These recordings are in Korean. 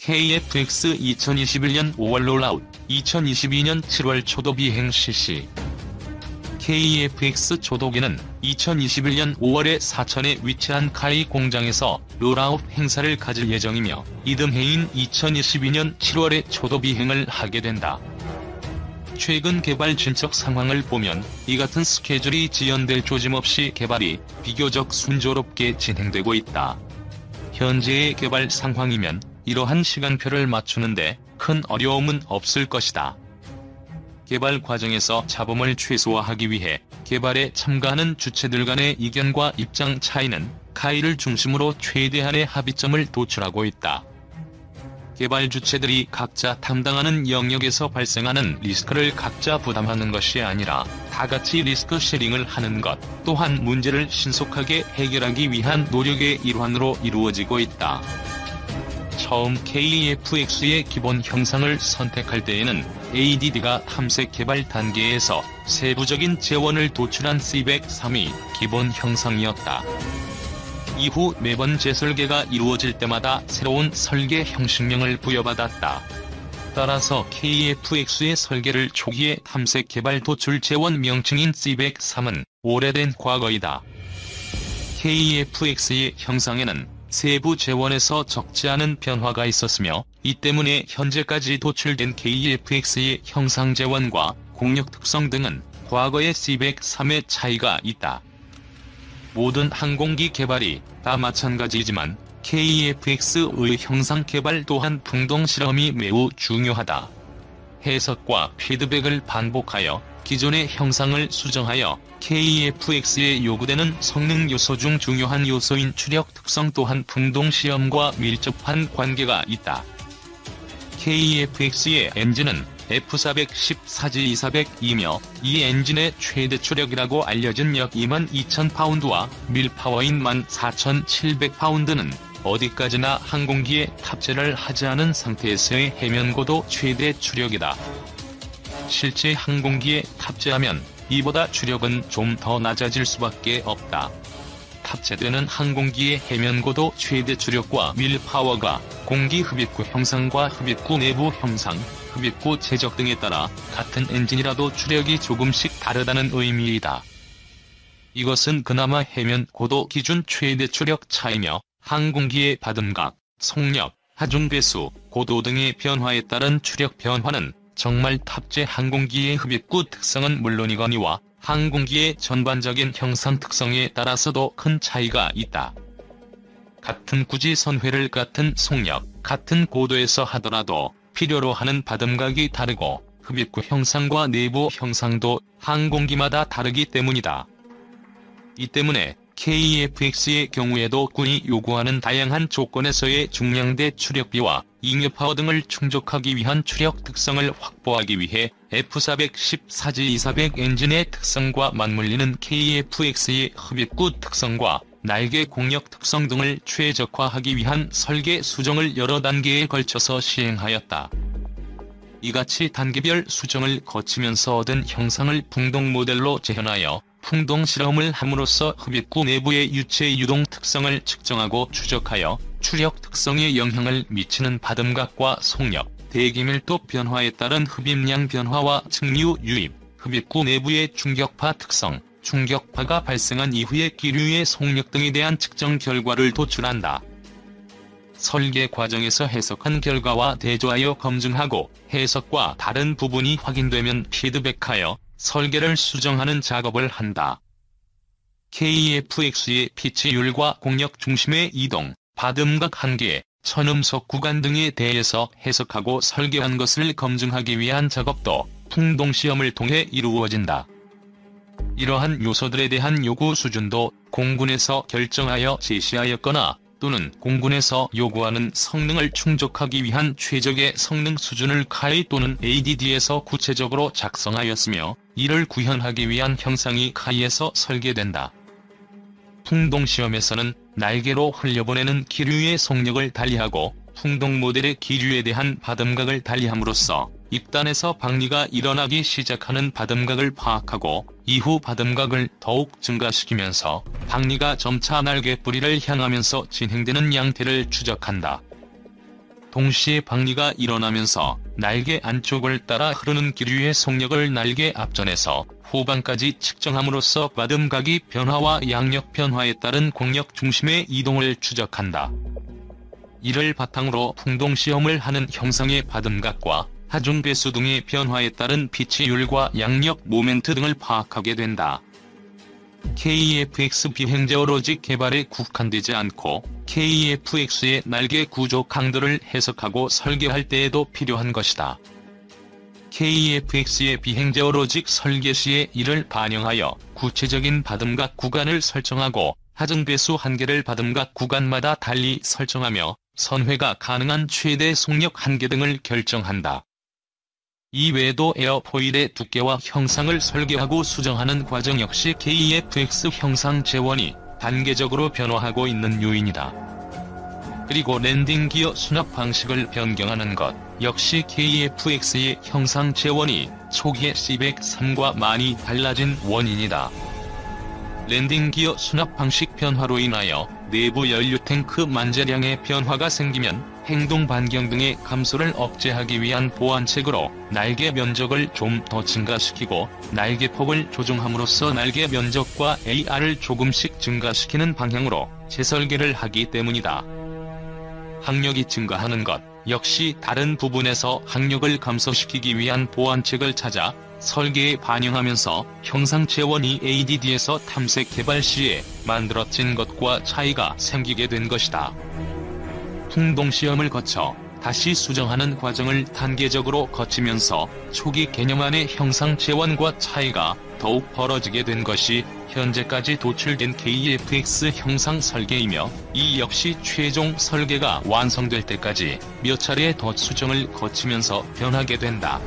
KF-X 2021년 5월 롤아웃, 2022년 7월 초도 비행 실시. KF-X 초도기는 2021년 5월에 사천에 위치한 카이 공장에서 롤아웃 행사를 가질 예정이며 이듬 해인 2022년 7월에 초도 비행을 하게 된다. 최근 개발 진척 상황을 보면 이 같은 스케줄이 지연될 조짐 없이 개발이 비교적 순조롭게 진행되고 있다. 현재의 개발 상황이면 이러한 시간표를 맞추는데 큰 어려움은 없을 것이다. 개발 과정에서 잡음을 최소화하기 위해 개발에 참가하는 주체들 간의 이견과 입장 차이는 카이를 중심으로 최대한의 합의점을 도출하고 있다. 개발 주체들이 각자 담당하는 영역에서 발생하는 리스크를 각자 부담하는 것이 아니라 다같이 리스크 쉐링을 하는 것 또한 문제를 신속하게 해결하기 위한 노력의 일환으로 이루어지고 있다. 처음 KF-X의 기본 형상을 선택할 때에는 ADD가 탐색 개발 단계에서 세부적인 재원을 도출한 C103이 기본 형상이었다. 이후 매번 재설계가 이루어질 때마다 새로운 설계 형식명을 부여받았다. 따라서 KF-X의 설계를 초기에 탐색 개발 도출 재원 명칭인 C103은 오래된 과거이다. KF-X의 형상에는 세부 재원에서 적지 않은 변화가 있었으며 이 때문에 현재까지 도출된 KF-X의 형상 재원과 공력 특성 등은 과거의 C103의 차이가 있다. 모든 항공기 개발이 다 마찬가지이지만 KF-X의 형상 개발 또한 풍동 실험이 매우 중요하다. 해석과 피드백을 반복하여 기존의 형상을 수정하여 KF-X에 요구되는 성능 요소 중 중요한 요소인 추력 특성 또한 풍동 시험과 밀접한 관계가 있다. KF-X의 엔진은 F410-4G200이며 이 엔진의 최대 추력이라고 알려진 약 22,000파운드와 밀파워인 14,700파운드는 어디까지나 항공기에 탑재를 하지 않은 상태에서의 해면고도 최대 추력이다. 실제 항공기에 탑재하면 이보다 추력은 좀 더 낮아질 수밖에 없다. 탑재되는 항공기의 해면고도 최대 추력과 밀파워가 공기 흡입구 형상과 흡입구 내부 형상, 흡입구 제적 등에 따라 같은 엔진이라도 추력이 조금씩 다르다는 의미이다. 이것은 그나마 해면 고도 기준 최대 추력 차이며 항공기의 받음각, 속력, 하중 배수, 고도 등의 변화에 따른 추력 변화는 정말 탑재 항공기의 흡입구 특성은 물론이거니와 항공기의 전반적인 형상 특성에 따라서도 큰 차이가 있다. 같은 구지 선회를 같은 속력, 같은 고도에서 하더라도 필요로 하는 받음각이 다르고 흡입구 형상과 내부 형상도 항공기마다 다르기 때문이다. 이 때문에 KF-X의 경우에도 군이 요구하는 다양한 조건에서의 중량대 추력비와 잉여파워 등을 충족하기 위한 추력 특성을 확보하기 위해 F410-4G200 엔진의 특성과 맞물리는 KF-X의 흡입구 특성과 날개 공력 특성 등을 최적화하기 위한 설계 수정을 여러 단계에 걸쳐서 시행하였다. 이같이 단계별 수정을 거치면서 얻은 형상을 풍동 모델로 재현하여 풍동 실험을 함으로써 흡입구 내부의 유체 유동 특성을 측정하고 추적하여 추력 특성에 영향을 미치는 받음각과 속력, 대기밀도 변화에 따른 흡입량 변화와 측류 유입, 흡입구 내부의 충격파 특성, 충격파가 발생한 이후의 기류의 속력 등에 대한 측정 결과를 도출한다. 설계 과정에서 해석한 결과와 대조하여 검증하고 해석과 다른 부분이 확인되면 피드백하여 설계를 수정하는 작업을 한다. KF-X의 피치율과 공력 중심의 이동, 받음각 한계, 천음속 구간 등에 대해서 해석하고 설계한 것을 검증하기 위한 작업도 풍동시험을 통해 이루어진다. 이러한 요소들에 대한 요구 수준도 공군에서 결정하여 제시하였거나 또는 공군에서 요구하는 성능을 충족하기 위한 최적의 성능 수준을 카이 또는 ADD에서 구체적으로 작성하였으며 이를 구현하기 위한 형상이 카이에서 설계된다. 풍동시험에서는 날개로 흘려보내는 기류의 속력을 달리하고 풍동 모델의 기류에 대한 받음각을 달리함으로써 입단에서 박리가 일어나기 시작하는 받음각을 파악하고 이후 받음각을 더욱 증가시키면서 박리가 점차 날개 뿌리를 향하면서 진행되는 양태를 추적한다. 동시에 박리가 일어나면서 날개 안쪽을 따라 흐르는 기류의 속력을 날개 앞전에서 후방까지 측정함으로써 받음각이 변화와 양력 변화에 따른 공력 중심의 이동을 추적한다. 이를 바탕으로 풍동시험을 하는 형상의 받음각과 하중 배수 등의 변화에 따른 피치율과 양력 모멘트 등을 파악하게 된다. KEFX 비행제 오로지 개발에 국한되지 않고 KEFX의 날개 구조 강도를 해석하고 설계할 때에도 필요한 것이다. KEFX의 비행제 오로직 설계 시에 이를 반영하여 구체적인 받음각 구간을 설정하고 하중 배수 한계를 받음각 구간마다 달리 설정하며 선회가 가능한 최대 속력 한계 등을 결정한다. 이외에도 에어포일의 두께와 형상을 설계하고 수정하는 과정 역시 KEFX 형상 재원이 단계적으로 변화하고 있는 요인이다. 그리고 랜딩 기어 수납 방식을 변경하는 것 역시 KEFX의 형상 재원이 초기의 C103과 많이 달라진 원인이다. 랜딩 기어 수납 방식 변화로 인하여 내부 연료 탱크 만재량의 변화가 생기면 행동 반경 등의 감소를 억제하기 위한 보완책으로 날개 면적을 좀 더 증가시키고 날개 폭을 조정함으로써 날개 면적과 AR을 조금씩 증가시키는 방향으로 재설계를 하기 때문이다. 항력이 증가하는 것 역시 다른 부분에서 항력을 감소시키기 위한 보완책을 찾아 설계에 반영하면서 형상 재원이 ADD에서 탐색 개발 시에 만들어진 것과 차이가 생기게 된 것이다. 풍동시험을 거쳐 다시 수정하는 과정을 단계적으로 거치면서 초기 개념 안의 형상 재원과 차이가 더욱 벌어지게 된 것이 현재까지 도출된 KEFX 형상 설계이며 이 역시 최종 설계가 완성될 때까지 몇 차례 더 수정을 거치면서 변하게 된다.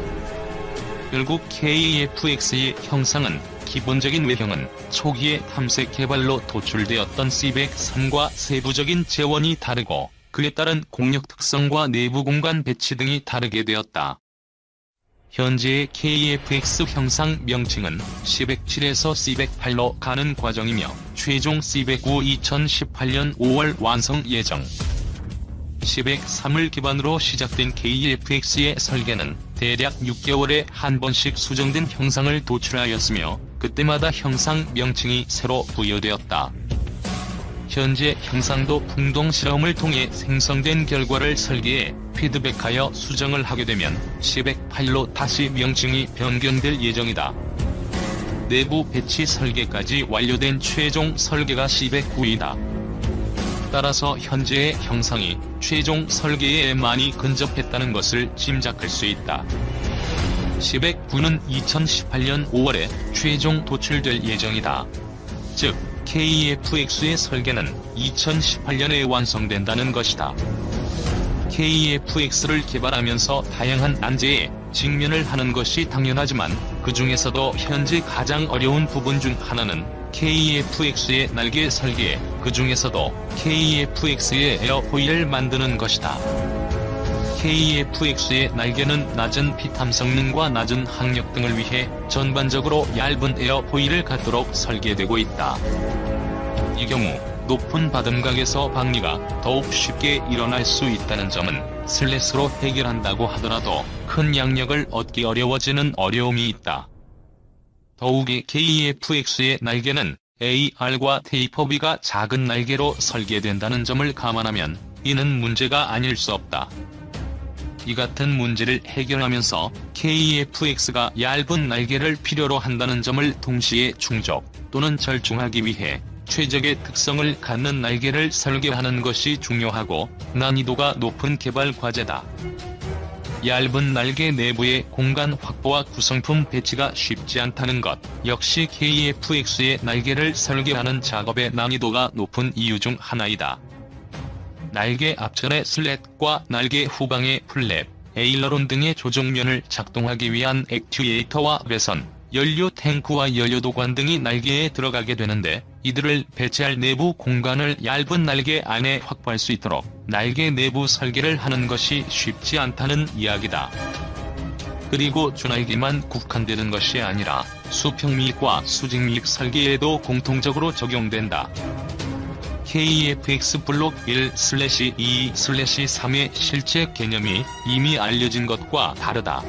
결국 KEFX의 형상은 기본적인 외형은 초기의 탐색 개발로 도출되었던 C103과 세부적인 재원이 다르고 그에 따른 공력 특성과 내부 공간 배치 등이 다르게 되었다. 현재의 KEFX 형상 명칭은 C107에서 C108로 가는 과정이며 최종 C109 2018년 5월 완성 예정. C103을 기반으로 시작된 KEFX의 설계는 대략 6개월에 한 번씩 수정된 형상을 도출하였으며 그때마다 형상 명칭이 새로 부여되었다. 현재 형상도 풍동 실험을 통해 생성된 결과를 설계해 피드백하여 수정을 하게 되면 C108로 다시 명칭이 변경될 예정이다. 내부 배치 설계까지 완료된 최종 설계가 C109이다. 따라서 현재의 형상이 최종 설계에 많이 근접했다는 것을 짐작할 수 있다. C109는 2018년 5월에 최종 도출될 예정이다. 즉, KEFX의 설계는 2018년에 완성된다는 것이다. KEFX를 개발하면서 다양한 난제에 직면을 하는 것이 당연하지만 그 중에서도 현재 가장 어려운 부분 중 하나는 KEFX의 날개 설계, 그 중에서도 KEFX의 에어포일을 만드는 것이다. KEFX의 날개는 낮은 피탐 성능과 낮은 항력 등을 위해 전반적으로 얇은 에어포일을 갖도록 설계되고 있다. 이 경우 높은 받음각에서 박리가 더욱 쉽게 일어날 수 있다는 점은 슬랫으로 해결한다고 하더라도 큰 양력을 얻기 어려워지는 어려움이 있다. 더욱이 KEFX의 날개는 AR과 테이퍼비가 작은 날개로 설계된다는 점을 감안하면 이는 문제가 아닐 수 없다. 이 같은 문제를 해결하면서 KEFX가 얇은 날개를 필요로 한다는 점을 동시에 충족 또는 절충하기 위해 최적의 특성을 갖는 날개를 설계하는 것이 중요하고 난이도가 높은 개발 과제다. 얇은 날개 내부의 공간 확보와 구성품 배치가 쉽지 않다는 것 역시 KEFX의 날개를 설계하는 작업의 난이도가 높은 이유 중 하나이다. 날개 앞전의 슬랫과 날개 후방의 플랩, 에일러론 등의 조종면을 작동하기 위한 액튜에이터와 배선, 연료 탱크와 연료도관 등이 날개에 들어가게 되는데 이들을 배치할 내부 공간을 얇은 날개 안에 확보할 수 있도록 날개 내부 설계를 하는 것이 쉽지 않다는 이야기다. 그리고 주날개만 국한되는 것이 아니라 수평미익과 수직미익 설계에도 공통적으로 적용된다. KEFX 블록 1/2/3의 실제 개념이 이미 알려진 것과 다르다.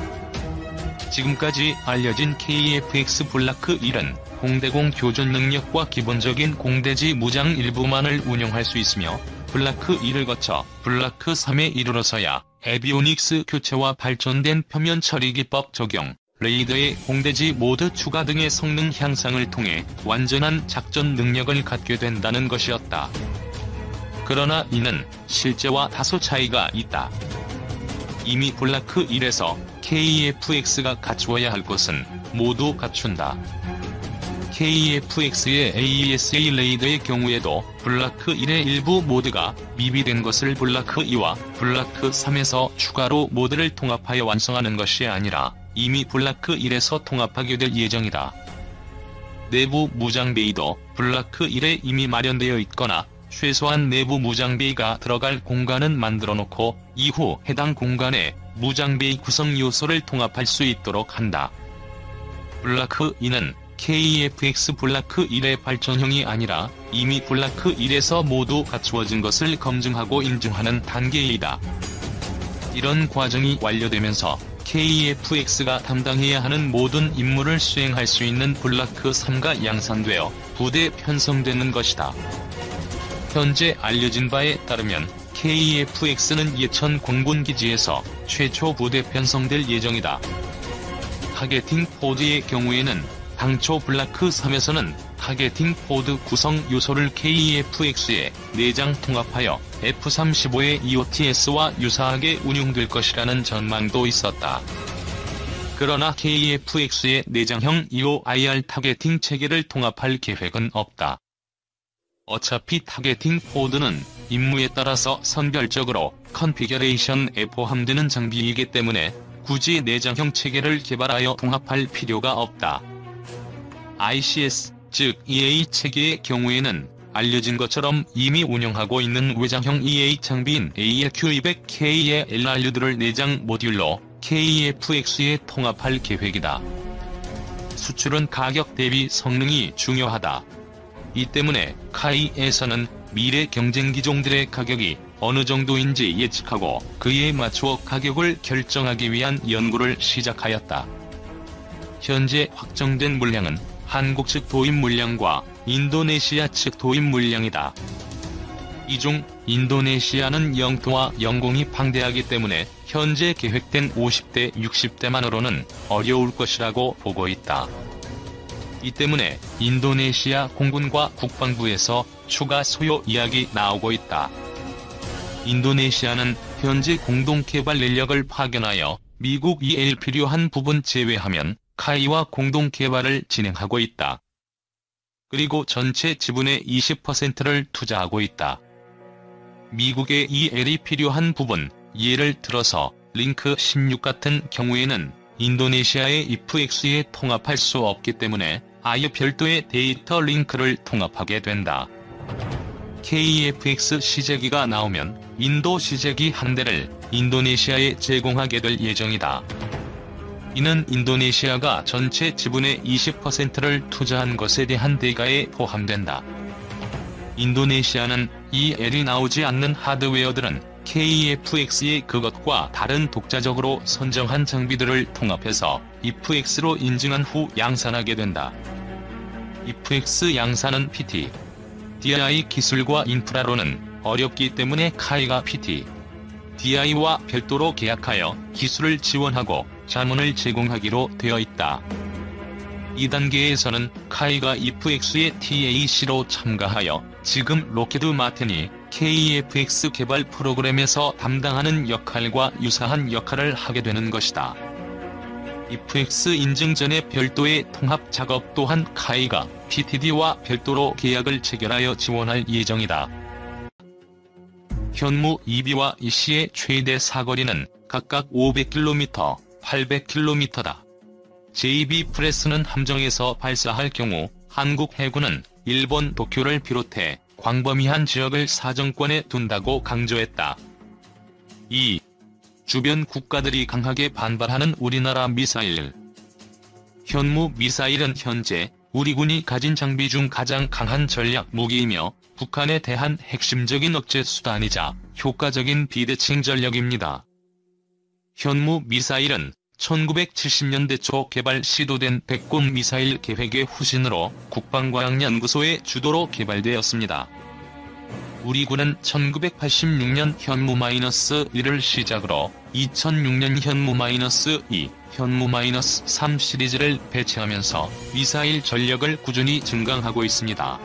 지금까지 알려진 KEFX 블라크 1은 공대공 교전 능력과 기본적인 공대지 무장 일부만을 운영할 수 있으며 블라크 2를 거쳐 블라크 3에 이르러서야 에비오닉스 교체와 발전된 표면 처리 기법 적용, 레이더의 공대지 모드 추가 등의 성능 향상을 통해 완전한 작전 능력을 갖게 된다는 것이었다. 그러나 이는 실제와 다소 차이가 있다. 이미 블라크 1에서 KEFX가 갖추어야 할 것은 모두 갖춘다. KEFX의 AESA 레이더의 경우에도 블라크 1의 일부 모드가 미비된 것을 블라크 2와 블라크 3에서 추가로 모드를 통합하여 완성하는 것이 아니라 이미 블라크 1에서 통합하게 될 예정이다. 내부 무장베이도 블라크 1에 이미 마련되어 있거나 최소한 내부 무장베이가 들어갈 공간은 만들어 놓고 이후 해당 공간에 무장베이 구성 요소를 통합할 수 있도록 한다. 블라크 2는 KEFX 블라크 1의 발전형이 아니라 이미 블라크 1에서 모두 갖추어진 것을 검증하고 인증하는 단계이다. 이런 과정이 완료되면서 KEFX가 담당해야 하는 모든 임무를 수행할 수 있는 블라크 3가 양산되어 부대 편성되는 것이다. 현재 알려진 바에 따르면 KEFX는 예천 공군기지에서 최초 부대 편성될 예정이다. 타겟팅 포드의 경우에는 당초 블라크 3에서는 타겟팅 포드 구성 요소를 KEFX에 내장 통합하여 F-35의 EOTS와 유사하게 운용될 것이라는 전망도 있었다. 그러나 KEFX의 내장형 EOIR 타겟팅 체계를 통합할 계획은 없다. 어차피 타겟팅 포드는 임무에 따라서 선별적으로 컨피겨레이션에 포함되는 장비이기 때문에 굳이 내장형 체계를 개발하여 통합할 필요가 없다. ICS, 즉 EA 체계의 경우에는 알려진 것처럼 이미 운영하고 있는 외장형 EA 장비인 ALQ200K의 LRU들을 내장 모듈로 KEFX에 통합할 계획이다. 수출은 가격 대비 성능이 중요하다. 이 때문에 카이에서는 미래 경쟁 기종들의 가격이 어느 정도인지 예측하고 그에 맞추어 가격을 결정하기 위한 연구를 시작하였다. 현재 확정된 물량은 한국 측 도입 물량과 인도네시아 측 도입 물량이다. 이 중 인도네시아는 영토와 영공이 방대하기 때문에 현재 계획된 50대 60대만으로는 어려울 것이라고 보고 있다. 이 때문에 인도네시아 공군과 국방부에서 추가 소요 이야기 나오고 있다. 인도네시아는 현재 공동 개발 인력을 파견하여 미국 EL 필요한 부분 제외하면 카이와 공동 개발을 진행하고 있다. 그리고 전체 지분의 20%를 투자하고 있다. 미국의 EL이 필요한 부분, 예를 들어서 링크 16 같은 경우에는 인도네시아의 IFX에 통합할 수 없기 때문에 아예 별도의 데이터 링크를 통합하게 된다. KEFX 시제기가 나오면 인도 시제기 한 대를 인도네시아에 제공하게 될 예정이다. 이는 인도네시아가 전체 지분의 20%를 투자한 것에 대한 대가에 포함된다. 인도네시아는 EL이 나오지 않는 하드웨어들은 KEFX의 그것과 다른 독자적으로 선정한 장비들을 통합해서 IFX로 인증한 후 양산하게 된다. IFX 양산은 PT, DI 기술과 인프라로는 어렵기 때문에 카이가 PT, DI와 별도로 계약하여 기술을 지원하고 자문을 제공하기로 되어 있다. 이 단계에서는 카이가 IFX의 TAC로 참가하여 지금 로키드 마틴이 KEFX 개발 프로그램에서 담당하는 역할과 유사한 역할을 하게 되는 것이다. IFX 인증 전에 별도의 통합 작업 또한 카이가 PTD와 별도로 계약을 체결하여 지원할 예정이다. 현무 EB와 EC의 최대 사거리는 각각 500km, 800km다. JB 프레스는 함정에서 발사할 경우 한국 해군은 일본 도쿄를 비롯해 광범위한 지역을 사정권에 둔다고 강조했다. 2. 주변 국가들이 강하게 반발하는 우리나라 미사일. 현무 미사일은 현재 우리 군이 가진 장비 중 가장 강한 전략 무기이며 북한에 대한 핵심적인 억제 수단이자 효과적인 비대칭 전력입니다. 현무 미사일은 1970년대 초 개발 시도된 백곰 미사일 계획의 후신으로 국방과학연구소의 주도로 개발되었습니다. 우리 군은 1986년 현무-1을 시작으로 2006년 현무-2, 현무-3 시리즈를 배치하면서 미사일 전력을 꾸준히 증강하고 있습니다.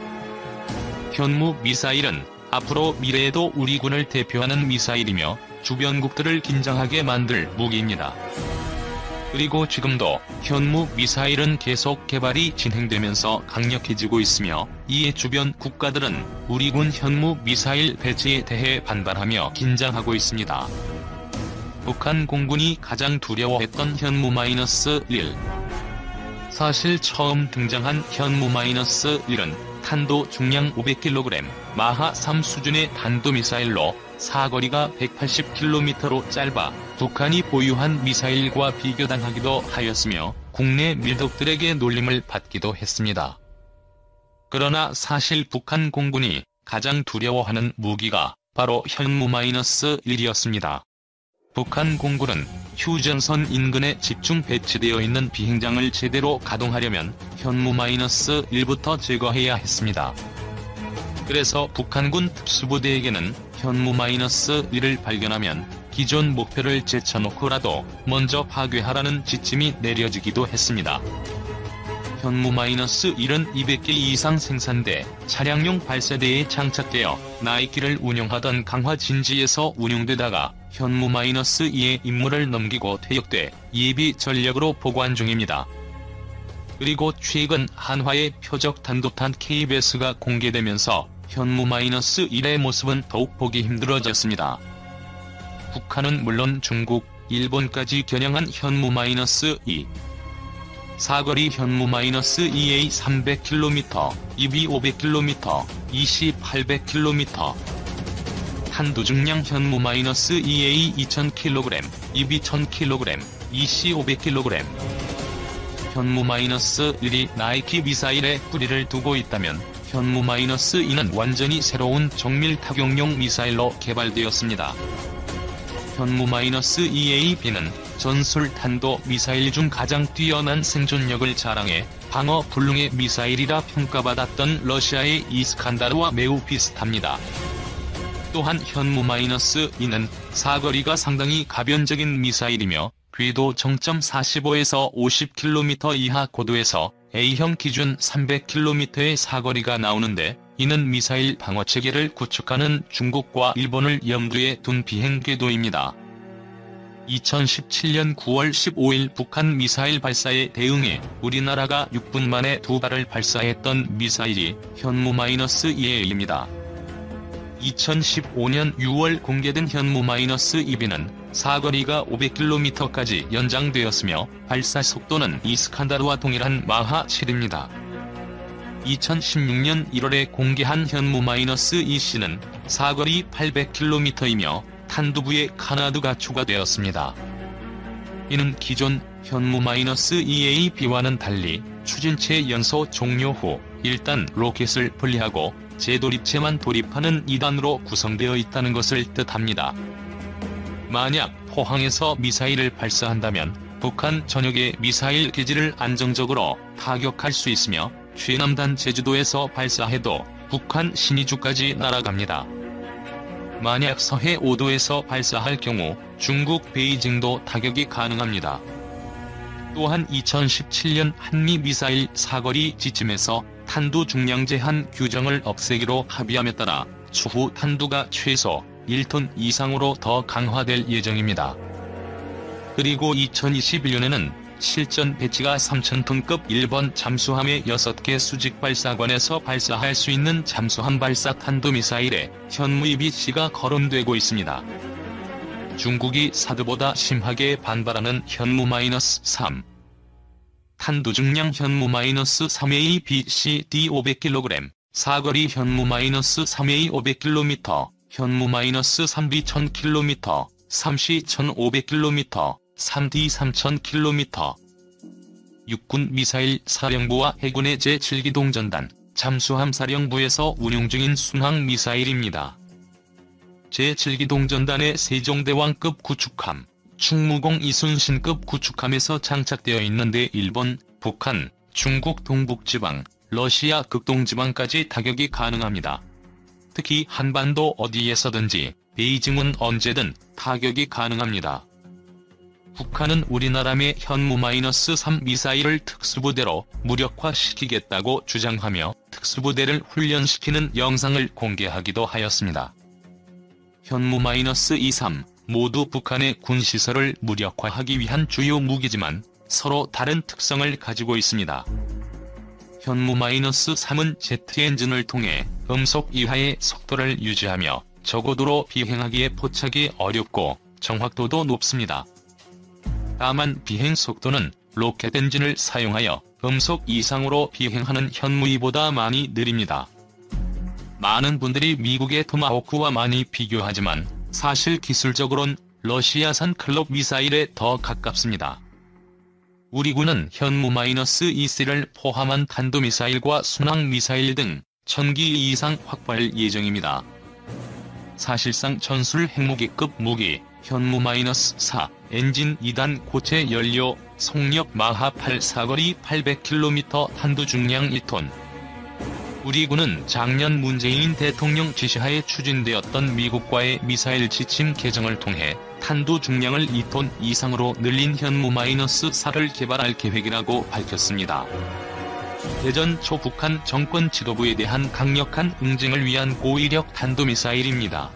현무 미사일은 앞으로 미래에도 우리 군을 대표하는 미사일이며 주변국들을 긴장하게 만들 무기입니다. 그리고 지금도 현무 미사일은 계속 개발이 진행되면서 강력해지고 있으며 이에 주변 국가들은 우리 군 현무 미사일 배치에 대해 반발하며 긴장하고 있습니다. 북한 공군이 가장 두려워했던 현무-1. 사실 처음 등장한 현무-1은 탄도 중량 500kg, 마하 3 수준의 탄도미사일로 사거리가 180km로 짧아 북한이 보유한 미사일과 비교당하기도 하였으며 국내 밀독들에게 놀림을 받기도 했습니다. 그러나 사실 북한 공군이 가장 두려워하는 무기가 바로 현무-1이었습니다. 북한 공군은 휴전선 인근에 집중 배치되어 있는 비행장을 제대로 가동하려면 현무-1부터 제거해야 했습니다. 그래서 북한군 특수부대에게는 현무-1을 발견하면 기존 목표를 제쳐놓고라도 먼저 파괴하라는 지침이 내려지기도 했습니다. 현무-1은 200개 이상 생산돼 차량용 발사대에 장착되어 나이키를 운용하던 강화진지에서 운용되다가 현무-2의 임무를 넘기고 퇴역돼 예비 전력으로 보관 중입니다. 그리고 최근 한화의 표적 단도탄 KBS가 공개되면서 현무-1의 모습은 더욱 보기 힘들어졌습니다. 북한은 물론 중국, 일본까지 겨냥한 현무-2, 사거리 현무-2A 300km, 입이 500km, 이시 800km, 탄두중량 현무-2A 2000kg, 입이 1000kg, 이시 500kg. 현무-1이 나이키 미사일에 뿌리를 두고 있다면 현무-2는 완전히 새로운 정밀 타격용 미사일로 개발되었습니다. 현무-2AB는 전술 탄도 미사일 중 가장 뛰어난 생존력을 자랑해 방어 불능의 미사일이라 평가받았던 러시아의 이스칸다르와 매우 비슷합니다. 또한 현무-2는 사거리가 상당히 가변적인 미사일이며 궤도 정점 45에서 50km 이하 고도에서 A형 기준 300km의 사거리가 나오는데 이는 미사일 방어체계를 구축하는 중국과 일본을 염두에 둔 비행 궤도입니다. 2017년 9월 15일 북한 미사일 발사에 대응해 우리나라가 6분 만에 2발을 발사했던 미사일이 현무-2A입니다. 2015년 6월 공개된 현무-2B는 사거리가 500km까지 연장되었으며 발사 속도는 이스칸다르와 동일한 마하 7입니다. 2016년 1월에 공개한 현무-2C는 사거리 800km이며 탄두부에 카나드가 추가되었습니다. 이는 기존 현무-2AB와는 달리 추진체 연소 종료 후 일단 로켓을 분리하고 재도립체만 도립하는 2단으로 구성되어 있다는 것을 뜻합니다. 만약 포항에서 미사일을 발사한다면 북한 전역의 미사일 기지를 안정적으로 타격할 수 있으며 최남단 제주도에서 발사해도 북한 신의주까지 날아갑니다. 만약 서해 5도에서 발사할 경우 중국 베이징도 타격이 가능합니다. 또한 2017년 한미 미사일 사거리 지침에서 탄두 중량 제한 규정을 없애기로 합의함에 따라 추후 탄두가 최소 1톤 이상으로 더 강화될 예정입니다. 그리고 2021년에는 실전 배치가 3000톤급 일본 잠수함의 6개 수직 발사관에서 발사할 수 있는 잠수함 발사 탄도미사일에 현무-2B가 거론되고 있습니다. 중국이 사드보다 심하게 반발하는 현무-3. 탄두중량 현무-3ABCD 500kg, 사거리 현무-3A 500km, 현무-3B 1000km, 3C 1500km, 3D 3000km. 육군 미사일 사령부와 해군의 제7기동전단, 잠수함사령부에서 운용 중인 순항미사일입니다. 제7기동전단의 세종대왕급 구축함, 충무공 이순신급 구축함에서 장착되어 있는데 일본, 북한, 중국 동북지방, 러시아 극동지방까지 타격이 가능합니다. 특히 한반도 어디에서든지 베이징은 언제든 타격이 가능합니다. 북한은 우리나라의 현무-3 미사일을 특수부대로 무력화시키겠다고 주장하며 특수부대를 훈련시키는 영상을 공개하기도 하였습니다. 현무-23 모두 북한의 군시설을 무력화하기 위한 주요 무기지만 서로 다른 특성을 가지고 있습니다. 현무-3은 제트 엔진을 통해 음속 이하의 속도를 유지하며 저고도로 비행하기에 포착이 어렵고 정확도도 높습니다. 다만 비행 속도는 로켓 엔진을 사용하여 음속 이상으로 비행하는 현무이보다 많이 느립니다. 많은 분들이 미국의 토마호크와 많이 비교하지만 사실 기술적으로는 러시아산 클럽 미사일에 더 가깝습니다. 우리 군은 현무-2C를 포함한 탄도미사일과 순항미사일 등 1000기 이상 확보할 예정입니다. 사실상 전술 핵무기급 무기 현무-4 엔진 2단 고체 연료 속력 마하 8 사거리 800km 탄두 중량 1톤. 우리 군은 작년 문재인 대통령 지시하에 추진되었던 미국과의 미사일 지침 개정을 통해 탄두 중량을 2톤 이상으로 늘린 현무-4를 개발할 계획이라고 밝혔습니다. 대전 초 북한 정권 지도부에 대한 강력한 응징을 위한 고위력 탄도미사일입니다.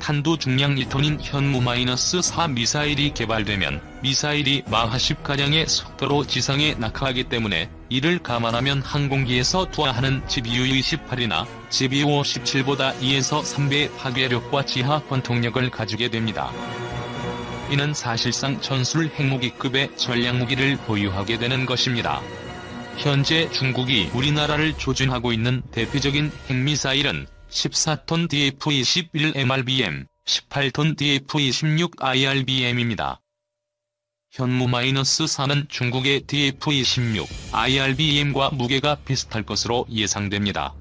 탄두 중량 1톤인 현무-4 미사일이 개발되면 미사일이 마하 10가량의 속도로 지상에 낙하하기 때문에 이를 감안하면 항공기에서 투하하는 GBU-28이나 GBU-17보다 2에서 3배의 파괴력과 지하 관통력을 가지게 됩니다. 이는 사실상 전술 핵무기급의 전략무기를 보유하게 되는 것입니다. 현재 중국이 우리나라를 조준하고 있는 대표적인 핵미사일은 14톤 DF-21 MRBM, 18톤 DF-26 IRBM입니다. 현무-4는 중국의 DF-26 IRBM과 무게가 비슷할 것으로 예상됩니다.